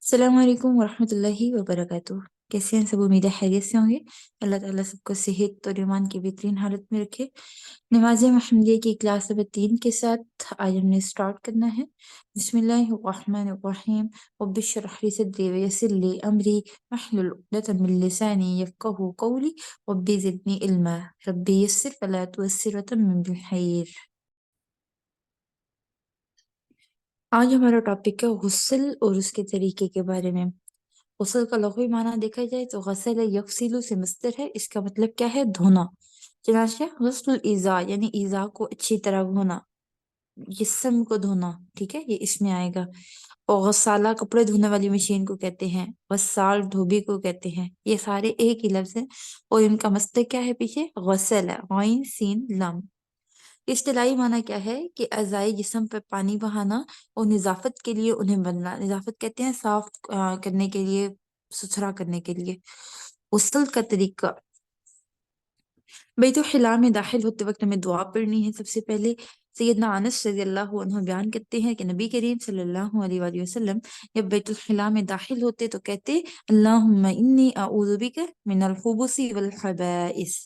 السلام علیکم ورحمۃ اللہ وبرکاتہ۔ کیسے ہیں سب؟ امید ہے خیریت سے ہوں گے۔ اللہ تعالیٰ سب کو صحت اور ایمان کی بہترین حالت میں رکھے۔ نماز محمدیہ کی کلاس نمبر 3 کے ساتھ آج ہم نے اسٹارٹ کرنا ہے۔ بسم اللہ الرحمن الرحیم۔ رب اشرح لی صدری ویسر لی امری واحلل عقدۃ من لسانی یفقہوا قولی رب زدنی علما رب یسر ولا تعسر وتمم بالخیر۔ آج ہمارا ٹاپک ہے غسل اور اس کے طریقے کے بارے میں۔ غسل کا لغوی معنی دیکھا جائے تو غسل یغسل سے مصدر ہے۔ اس کا مطلب کیا ہے؟ دھونا۔ چنانچہ غسل الایذا یعنی ایذا کو اچھی طرح دھونا، جسم کو دھونا، ٹھیک ہے، یہ اس میں آئے گا۔ اور غسالہ کپڑے دھونے والی مشین کو کہتے ہیں، غسال دھوبی کو کہتے ہیں۔ یہ سارے ایک ہی لفظ ہیں اور ان کا مصدر کیا ہے؟ پیچھے غسل ہے، غین سین لام۔ اصطلاحی معنی کیا ہے کہ اعضائے جسم پر پانی بہانا اور نظافت کے لیے انہیں بننا۔ نظافت کہتے ہیں صاف کرنے کے لیے، ستھرا کرنے کے لیے۔ غسل کا طریقہ، بیت الخلاء میں داخل ہوتے وقت ہمیں دعا پڑھنی ہے۔ سب سے پہلے سیدنا انس رضی اللہ عنہ بیان کرتے ہیں کہ نبی کریم صلی اللہ علیہ وآلہ وسلم جب بیت الخلاء میں داخل ہوتے تو کہتے اللہم انی اعوذ بک من الخبث والخبائث،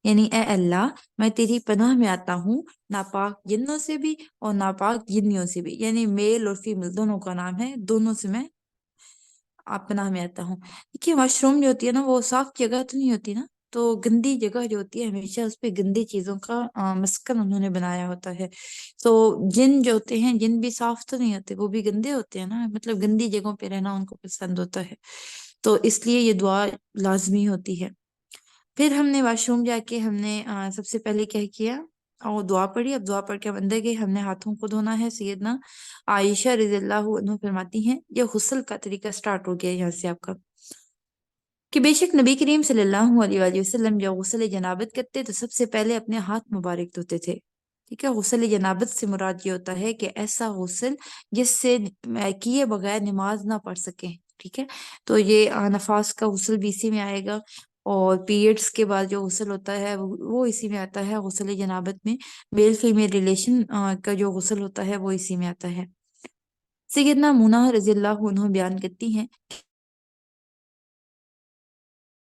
یعنی اے اللہ میں تیری پناہ میں آتا ہوں ناپاک جنوں سے بھی اور ناپاک جنیوں سے بھی، یعنی میل اور فیمیل دونوں کا نام ہے، دونوں سے میں آپ پناہ میں آتا ہوں۔ دیکھیے واش روم جو ہوتی ہے نا، وہ صاف جگہ تو نہیں ہوتی نا، تو گندی جگہ جو ہوتی ہے ہمیشہ اس پہ گندی چیزوں کا مسکن انہوں نے بنایا ہوتا ہے۔ تو جن جو ہوتے ہیں، جن بھی صاف تو نہیں ہوتے، وہ بھی گندے ہوتے ہیں نا، مطلب گندی جگہوں پہ رہنا ان کو پسند ہوتا ہے، تو اس لیے یہ دعا لازمی ہوتی ہے۔ پھر ہم نے واش روم جا کے ہم نے سب سے پہلے کیا کیا، اور دعا پڑھی۔ اب دعا پڑھ کے ہم اندر گئے، ہم نے ہاتھوں کو دھونا ہے۔ سیدنا عائشہ رضی اللہ عنہ فرماتی ہیں، یہ غسل کا طریقہ سٹارٹ ہو گیا یہاں سے آپ کا، کہ بے شک نبی کریم صلی اللہ علیہ وآلہ وسلم جب غسل جنابت کرتے تو سب سے پہلے اپنے ہاتھ مبارک دھوتے تھے۔ ٹھیک ہے، غسل جنابت سے مراد یہ ہوتا ہے کہ ایسا غسل جس سے کیے بغیر نماز نہ پڑھ سکیں۔ ٹھیک ہے، تو یہ نفاس کا غسل بھی اسی میں آئے گا، اور پیریڈز کے بعد جو غسل ہوتا ہے وہ اسی میں آتا ہے۔ غسل جنابت میں میل فیمیل ریلیشن کا جو غسل ہوتا ہے وہ اسی میں آتا ہے۔ سیدنا مونا رضی اللہ عنہ بیان کرتی ہیں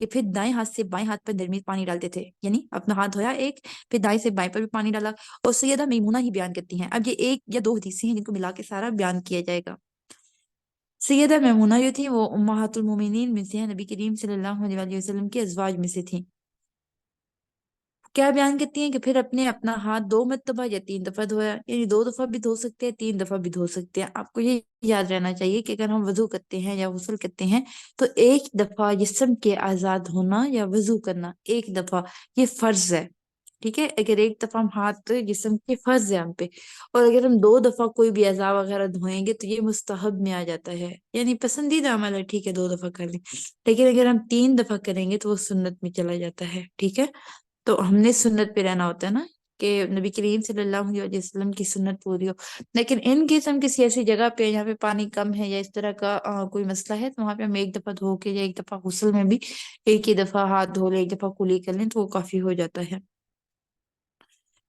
کہ پھر دائیں ہاتھ سے بائیں ہاتھ پر نرمی پانی ڈالتے تھے، یعنی اپنا ہاتھ دھویا ایک، پھر دائیں سے بائیں پر بھی پانی ڈالا۔ اور سیدہ میمونہ ہی بیان کرتی ہیں، اب یہ ایک یا دو حدیثیں ہیں جن کو ملا کے سارا بیان کیا جائے گا۔ سیدہ میمونہ جو تھی وہ امہات المومنین میں سے ہیں، نبی کریم صلی اللہ علیہ وآلہ وسلم کے ازواج میں سے تھیں۔ کیا بیان کرتی ہیں کہ پھر اپنا ہاتھ 2 مرتبہ یا 3 دفعہ دھویا، یعنی 2 دفعہ بھی دھو سکتے ہیں، 3 دفعہ بھی دھو سکتے ہیں۔ آپ کو یہ یاد رہنا چاہیے کہ اگر ہم وضو کرتے ہیں یا غسل کرتے ہیں تو ایک دفعہ جسم کے آزاد ہونا یا وضو کرنا ایک دفعہ، یہ فرض ہے۔ ٹھیک ہے، اگر ایک دفعہ ہم ہاتھ جسم کے فرض ہے ہم پہ، اور اگر ہم 2 دفعہ کوئی بھی اعضاء وغیرہ دھوئیں گے تو یہ مستحب میں آ جاتا ہے، یعنی پسندیدہ عمل ہے، ٹھیک ہے 2 دفعہ کر لیں، لیکن اگر ہم 3 دفعہ کریں گے تو وہ سنت میں چلا جاتا ہے۔ ٹھیک ہے، تو ہم نے سنت پہ رہنا ہوتا ہے نا، کہ نبی کریم صلی اللہ علیہ وسلم کی سنت پوری ہو۔ لیکن ان کیس ہم کسی ایسی جگہ پہ جہاں پہ پانی کم ہے یا اس طرح کا کوئی مسئلہ ہے تو وہاں پہ ہم ایک دفعہ دھو کے یا ایک دفعہ غسل میں بھی ایک ہی دفعہ ہاتھ دھو لیں، ایک دفعہ کلی کر لیں تو وہ کافی ہو جاتا ہے۔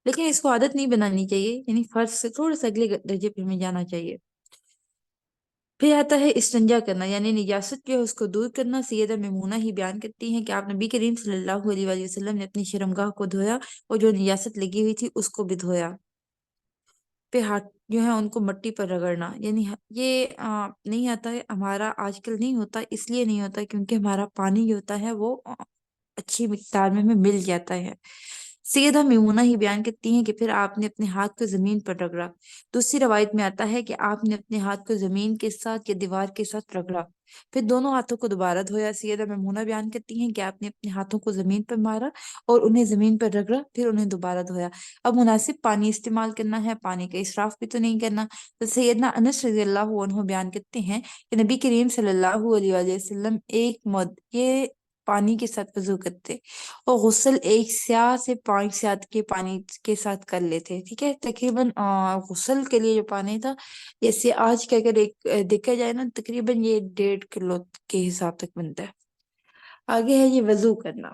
لیکن اس کو عادت نہیں بنانی چاہیے، یعنی فرض سے تھوڑا سا اگلے درجے پہ ہمیں جانا چاہیے۔ پھر آتا ہے استنجا کرنا، یعنی نجاست جو ہے اس کو دور کرنا۔ سیدہ میمونہ ہی بیان کرتی ہیں کہ آپ نبی کریم صلی اللہ علیہ وآلہ وسلم نے اپنی شرمگاہ کو دھویا اور جو نجاست لگی ہوئی تھی اس کو بھی دھویا۔ پہ ہاتھ جو ہے ان کو مٹی پر رگڑنا، یعنی یہ نہیں آتا ہے ہمارا، آج کل نہیں ہوتا، اس لیے نہیں ہوتا کیونکہ ہمارا پانی جو ہوتا ہے وہ اچھی مقدار میں ہمیں مل جاتا ہے۔ سیدہ میمونہ ہی بیان کرتی ہیں کہ پھر آپ نے اپنے ہاتھ کو زمین پر رگڑا۔ دوسری روایت میں آتا ہے کہ آپ نے اپنے ہاتھ کو زمین کے ساتھ یا دیوار کے ساتھ رگڑا، پھر دونوں ہاتھوں کو دوبارہ دھویا۔ سیدہ میمونہ بیان کرتی ہیں کہ آپ نے اپنے ہاتھوں کو زمین پر مارا اور انہیں زمین پر رگڑا، پھر انہیں دوبارہ دھویا۔ اب مناسب پانی استعمال کرنا ہے، پانی کا اسراف بھی تو نہیں کرنا۔ تو سیدنا انس رضی اللہ عنہ بیان کرتے ہیں کہ نبی کریم صلی اللہ علیہ وآلہ وسلم ایک مد یہ پانی کے ساتھ وضو کرتے اور غسل 1 سیاہ سے 5 سیاہ کے پانی کے ساتھ کر لیتے۔ ٹھیک ہے، تقریباً غسل کے لیے جو پانی تھا، جیسے آج کا اگر ایک دیکھا جائے نا، تقریباً یہ 1.5 کلو کے حساب تک بنتا ہے۔ آگے ہے یہ وضو کرنا۔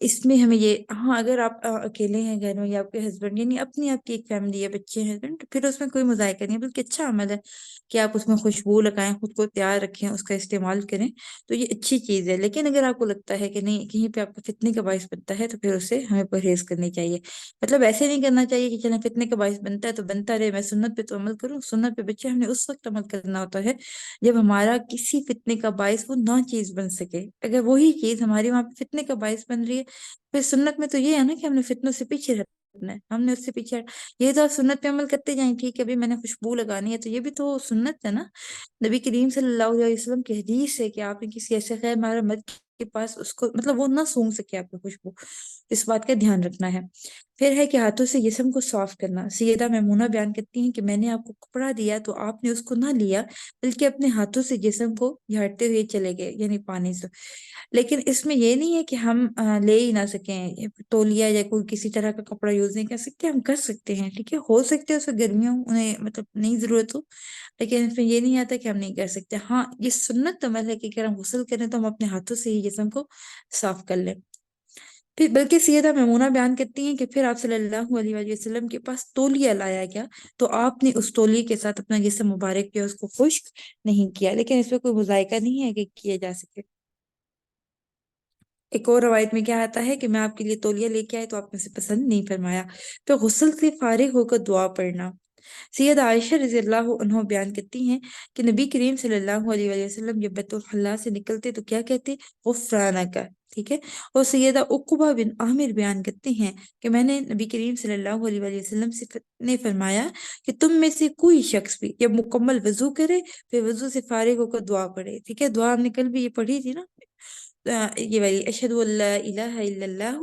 اس میں ہمیں یہ، ہاں اگر آپ اکیلے ہیں گھر میں یا آپ کے ہسبینڈ، یعنی اپنی آپ کی ایک فیملی ہے، بچے ہیں ہسبینڈ، تو پھر اس میں کوئی مذائقہ نہیں ہے، بلکہ اچھا عمل ہے کہ آپ اس میں خوشبو لگائیں، خود کو تیار رکھیں، اس کا استعمال کریں، تو یہ اچھی چیز ہے۔ لیکن اگر آپ کو لگتا ہے کہ نہیں، کہیں پہ آپ کو فتنے کا باعث بنتا ہے، تو پھر اسے ہمیں پرہیز کرنی چاہیے۔ مطلب ایسے نہیں کرنا چاہیے کہ چلیں فتنے کا باعث بنتا ہے تو بنتا رہے، میں سنت پہ تو عمل کروں۔ سنت پہ بچے ہم نے اس وقت عمل کرنا ہوتا ہے جب ہمارا کسی فتنے کا باعث وہ نہ چیز بن سکے۔ اگر وہی چیز ہماری وہاں پہ فتنے کا باعث بن رہی ہے، پھر سنت میں تو یہ ہے نا کہ ہم نے فتنوں سے پیچھے ہٹنا ہے، ہم نے اس سے پیچھے یہ تو آپ سنت پہ عمل کرتے جائیں، ٹھیک ہے ابھی میں نے خوشبو لگانی ہے تو یہ بھی تو سنت ہے نا۔ نبی کریم صلی اللہ علیہ وسلم کی حدیث ہے کہ آپ نے کسی ایسے غیر محرم مرد کے پاس اس کو، مطلب وہ نہ سونگھ سکے آپ کی خوشبو، اس بات کا دھیان رکھنا ہے۔ پھر ہے کہ ہاتھوں سے جسم کو صاف کرنا۔ سیدہ میمونہ بیان کرتی ہیں کہ میں نے آپ کو کپڑا دیا تو آپ نے اس کو نہ لیا، بلکہ اپنے ہاتھوں سے جسم کو جھاڑتے ہوئے چلے گئے، یعنی پانی سے۔ لیکن اس میں یہ نہیں ہے کہ ہم لے ہی نہ سکیں، تولیہ یا کوئی کسی طرح کا کپڑا یوز نہیں کر سکتے، ہم کر سکتے ہیں، ٹھیک ہے، ہو سکتے ہیں اس میں گرمیوں انہیں مطلب نہیں ضرورت ہو، لیکن اس میں یہ نہیں آتا کہ ہم نہیں کر سکتے۔ ہاں یہ سنت عمل ہے کہ اگر ہم غسل کریں تو ہم اپنے ہاتھوں سے ہی جسم کو صاف کر لیں۔ پھر بلکہ سیدہ میمونہ بیان کرتی ہیں کہ پھر آپ صلی اللہ علیہ وآلہ وسلم کے پاس تولیہ لایا گیا تو آپ نے اس تولیے کے ساتھ اپنا جسم مبارک کیا، اس کو خشک نہیں کیا، لیکن اس میں کوئی مذائقہ نہیں ہے کہ کیا جا سکے۔ ایک اور روایت میں کیا آتا ہے کہ میں آپ کے لیے تولیہ لے کے آئے تو آپ نے اسے پسند نہیں فرمایا۔ پھر غسل سے فارغ ہو کر دعا پڑھنا۔ سیدہ عائشہ رضی اللہ عنہ بیان کرتی ہیں کہ نبی کریم صلی اللہ علیہ وآلہ وسلم جب بیت الخلاء سے نکلتے تو کیا کہتے؟ غفرانک، ٹھیک ہے۔ اور سیدہ عقبہ بن عامر بیان کرتے ہیں کہ میں نے نبی کریم صلی اللہ علیہ وآلہ وسلم سے نے فرمایا کہ تم میں سے کوئی شخص بھی جب مکمل وضو کرے پھر وضو سے فارغ ہو کر دعا پڑھے، ٹھیک ہے۔ دعا ہم نے کل بھی یہ پڑھی تھی نا، یہ والی اشہد ان لا الہ الا اللہ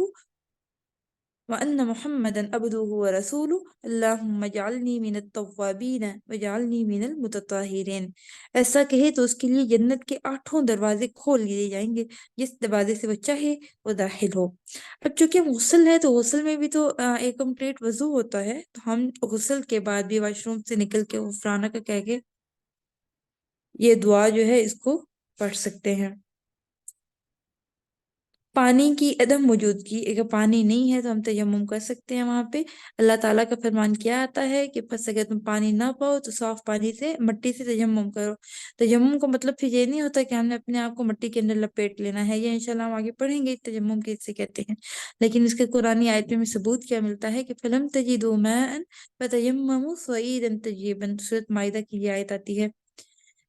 وان محمدا عبدہ ورسولہ اللہم اجعلنی من التوابین واجعلنی من المتطہرین۔ ایسا کہے تو اس کے لیے جنت کے 8 دروازے کھول دیے جائیں گے، جس دروازے سے وہ چاہے وہ داخل ہو۔ اب چونکہ ہم غسل ہے تو غسل میں بھی تو ایک کمپلیٹ وضو ہوتا ہے، تو ہم غسل کے بعد بھی واش روم سے نکل کے غفرانہ کا کہہ کے یہ دعا جو ہے اس کو پڑھ سکتے ہیں۔ پانی کی عدم موجودگی، اگر پانی نہیں ہے تو ہم تیمم کر سکتے ہیں وہاں پہ۔ اللہ تعالیٰ کا فرمان کیا آتا ہے کہ پس اگر تم پانی نہ پاؤ تو صاف پانی سے، مٹی سے تیمم کرو۔ تیمم کا مطلب پھر یہ نہیں ہوتا کہ ہم نے اپنے آپ کو مٹی کے اندر لپیٹ لینا ہے، یہ انشاءاللہ ہم آگے پڑھیں گے تیمم کیسے کہتے ہیں۔ لیکن اس کے قرآنی آیت میں ثبوت کیا ملتا ہے کہ فَلَمْ تَجِدُوا مَاءً فَتَيَمَّمُوا صَعِيدًا طَيِّبًا، سورۃ مائدہ کی یہ آیت آتی ہے۔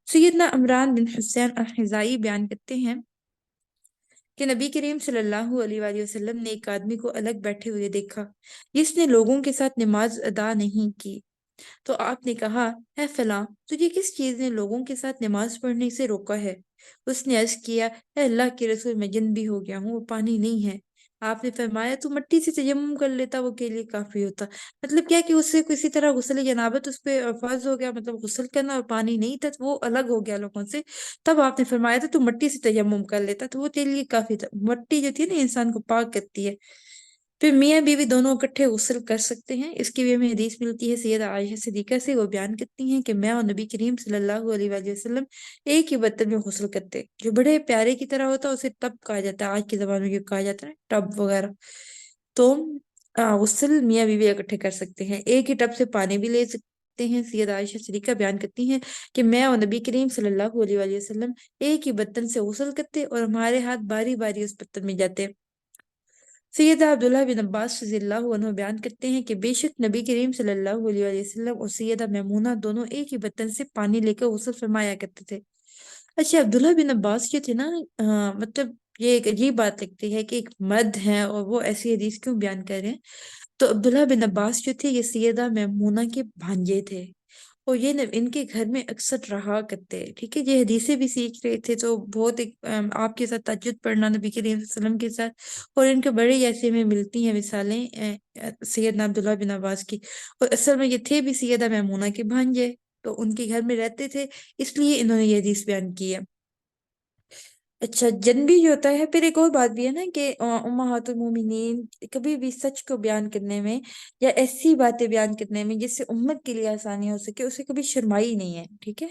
سیدنا عمران بن حسین الحزائی بیان کرتے ہیں کہ نبی کریم صلی اللہ علیہ وآلہ وسلم نے ایک آدمی کو الگ بیٹھے ہوئے دیکھا جس نے لوگوں کے ساتھ نماز ادا نہیں کی، تو آپ نے کہا، اے فلاں، تجھے کس چیز نے لوگوں کے ساتھ نماز پڑھنے سے روکا ہے؟ اس نے عرض کیا، اے اللہ کے رسول، میں جنبی ہو گیا ہوں، وہ پانی نہیں ہے۔ آپ نے فرمایا تو مٹی سے تیمم کر لیتا، وہ کے لیے کافی ہوتا۔ مطلب کیا کہ اس سے کسی طرح غسل جنابت اس پہ فرض ہو گیا، مطلب غسل کرنا، اور پانی نہیں تھا تو وہ الگ ہو گیا لوگوں سے۔ تب آپ نے فرمایا تھا تو مٹی سے تیمم کر لیتا تو وہ تیرے لیے کافی تھا۔ مٹی جو تھی نا انسان کو پاک کرتی ہے۔ پھر میاں بیوی دونوں اکٹھے غسل کر سکتے ہیں۔ اس کی بھی ہمیں حدیث ملتی ہے سیدہ عائشہ صدیقہ سے، وہ بیان کرتی ہیں کہ میں اور نبی کریم صلی اللہ علیہ وآلہ وسلم ایک ہی برتن میں غسل کرتے، جو بڑے پیارے کی طرح ہوتا ہے اسے ٹب کہا جاتا ہے، آج کے زمانے میں جو کہا جاتا ہے ٹب وغیرہ۔ تو غسل میاں بیوی اکٹھے کر سکتے ہیں، ایک ہی ٹب سے پانی بھی لے سکتے ہیں۔ سیدہ عائشہ صدیقہ بیان کرتی ہیں کہ میں اور نبی کریم صلی اللہ علیہ وآلہ وسلم ایک ہی برتن سے غسل کرتے اور ہمارے ہاتھ باری باری اس برتن میں جاتے۔ سیدہ عبداللہ بن عباس رضی اللہ عنہ بیان کرتے ہیں کہ بے شک نبی کریم صلی اللہ علیہ وآلہ وسلم اور سیدہ میمونہ دونوں ایک ہی برتن سے پانی لے کر غسل فرمایا کرتے تھے۔ اچھا، عبداللہ بن عباس جو تھے نا، مطلب یہ ایک عجیب بات لگتی ہے کہ ایک مرد ہیں اور وہ ایسی حدیث کیوں بیان کر رہے ہیں۔ تو عبداللہ بن عباس جو تھے یہ سیدہ میمونہ کے بھانجے تھے، اور یہ ان کے گھر میں اکثر رہا کرتے، ٹھیک ہے، یہ حدیثیں بھی سیکھ رہے تھے، تو بہت ایک آپ کے ساتھ تہجد پڑھنا نبی کریم صلی اللہ علیہ وسلم کے ساتھ، اور ان کے بڑے ایسے میں ملتی ہیں مثالیں سیدنا عبداللہ بن عباس کی، اور اصل میں یہ تھے بھی سیدہ میمونہ کے بھانجے، تو ان کے گھر میں رہتے تھے، اس لیے انہوں نے یہ حدیث بیان کی ہے۔ اچھا، جنبی جو ہوتا ہے، پھر ایک اور بات بھی ہے نا کہ امہات المومنین کبھی بھی سچ کو بیان کرنے میں یا ایسی باتیں بیان کرنے میں جس سے امت کے لیے آسانی ہو سکے، اسے کبھی شرمائی نہیں ہے، ٹھیک ہے۔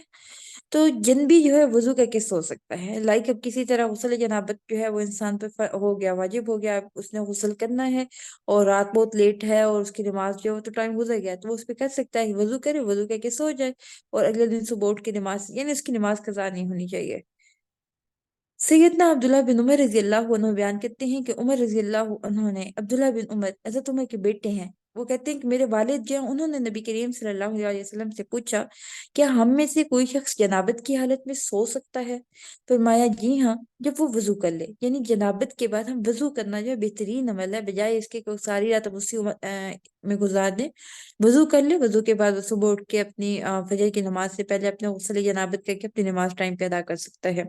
تو جن بھی جو ہے وضو کر کے سو سکتا ہے، لائک اب کسی طرح غسل جنابت جو ہے وہ انسان پہ ہو گیا، واجب ہو گیا، اب اس نے غسل کرنا ہے اور رات بہت لیٹ ہے اور اس کی نماز جو ہے وہ تو ٹائم گزر گیا، تو وہ اس پہ کر سکتا ہے کہ وضو کرے، وضو کر کے سو جائے اور اگلے دن صبح اٹھ کے نماز، یعنی اس کی نماز قضا نہیں ہونی چاہیے۔ سیدنا عبداللہ بن عمر رضی اللہ عنہ بیان کرتے ہیں کہ عمر رضی اللہ عنہ نے عبداللہ بن عمر حضرت عمر کے بیٹے ہیں، وہ کہتے ہیں کہ میرے والد جو ہیں انہوں نے نبی کریم صلی اللہ علیہ وسلم سے پوچھا کیا ہم میں سے کوئی شخص جنابت کی حالت میں سو سکتا ہے؟ فرمایا جی ہاں، جب وہ وضو کر لے، یعنی جنابت کے بعد ہم وضو کرنا جو ہے بہترین عمل ہے، بجائے اس کے کہ ساری رات ہم اسی میں گزار دیں۔ وضو کر لے، وضو کے بعد وہ صبح اٹھ کے اپنی فجر کی نماز سے پہلے اپنے غسل جنابت کر کے اپنی نماز ٹائم پہ ادا کر سکتا ہے۔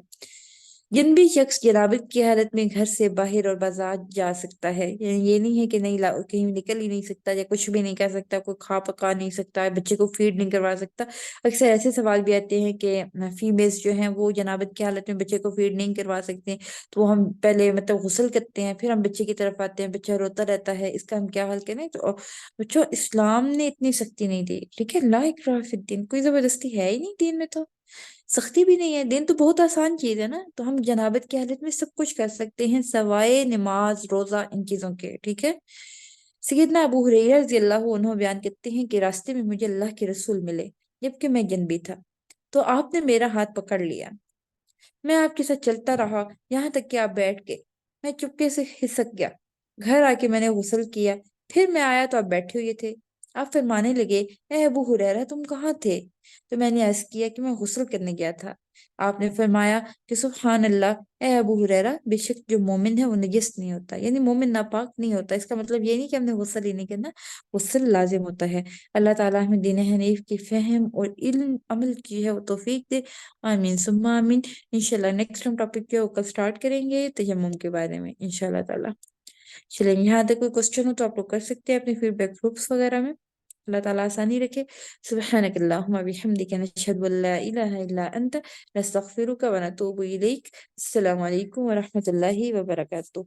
جن بھی شخص جنابت کی حالت میں گھر سے باہر اور بازار جا سکتا ہے، یعنی یہ نہیں ہے کہ نہیں کہیں نکل ہی نہیں سکتا یا کچھ بھی نہیں کر سکتا، کوئی کھا پکا نہیں سکتا، بچے کو فیڈ نہیں کروا سکتا۔ اکثر ایسے سوال بھی آتے ہیں کہ فیمیلز جو ہیں وہ جنابت کی حالت میں بچے کو فیڈ نہیں کروا سکتے، تو ہم پہلے مطلب غسل کرتے ہیں پھر ہم بچے کی طرف آتے ہیں، بچہ روتا رہتا ہے، اس کا ہم کیا حل کریں؟ تو بچوں اسلام نے اتنی سختی نہیں دی، ٹھیک ہے، لا اکراہ فی الدین، کوئی زبردستی ہے ہی نہیں دین میں، تو سختی بھی نہیں ہے، دین تو بہت آسان چیز ہے نا، تو ہم جنابت کی حالت میں سب کچھ کر سکتے ہیں سوائے نماز روزہ ان چیزوں کے، ٹھیک ہے۔ سیدنا ابو ہریرہ رضی اللہ عنہ بیان کرتے ہیں کہ راستے میں مجھے اللہ کے رسول ملے جبکہ میں جنبی تھا، تو آپ نے میرا ہاتھ پکڑ لیا، میں آپ کے ساتھ چلتا رہا یہاں تک کہ آپ بیٹھ گئے، میں چپکے سے کھسک گیا، گھر آ کے میں نے غسل کیا، پھر میں آیا تو آپ بیٹھے ہوئے تھے، آپ فرمانے لگے اے ابو ہریرہ تم کہاں تھے؟ تو میں نے عرض کیا کہ میں غسل کرنے گیا تھا، آپ نے فرمایا کہ سبحان اللہ، اے ابو ہریرہ بے شک جو مومن ہے وہ نجس نہیں ہوتا، یعنی مومن ناپاک نہیں ہوتا، اس کا مطلب یہ نہیں کہ ہم نے غسل ہی نہیں کرنا، غسل لازم ہوتا ہے۔ اللہ تعالیٰ ہمیں دین حنیف کی فہم اور علم عمل کی ہے وہ توفیق دے، آمین ثم آمین۔ انشاءاللہ نیکسٹ ہم ٹاپک جو ہے وہ کل سٹارٹ کریں گے تیمم کے بارے میں انشاءاللہ تعالیٰ۔ چلیں یہاں تک کوئی کوشچن ہو تو آپ لوگ کر سکتے ہیں اپنے فیڈ بیک گروپس وغیرہ میں، اللہ تعالیٰ آسانی رکھے۔ سبحانک اللہم بحمدک نشہد ان لا الہ الا انت نستغفرک ونتوب الیک۔ السلام علیکم ورحمۃ اللہ وبرکاتہ۔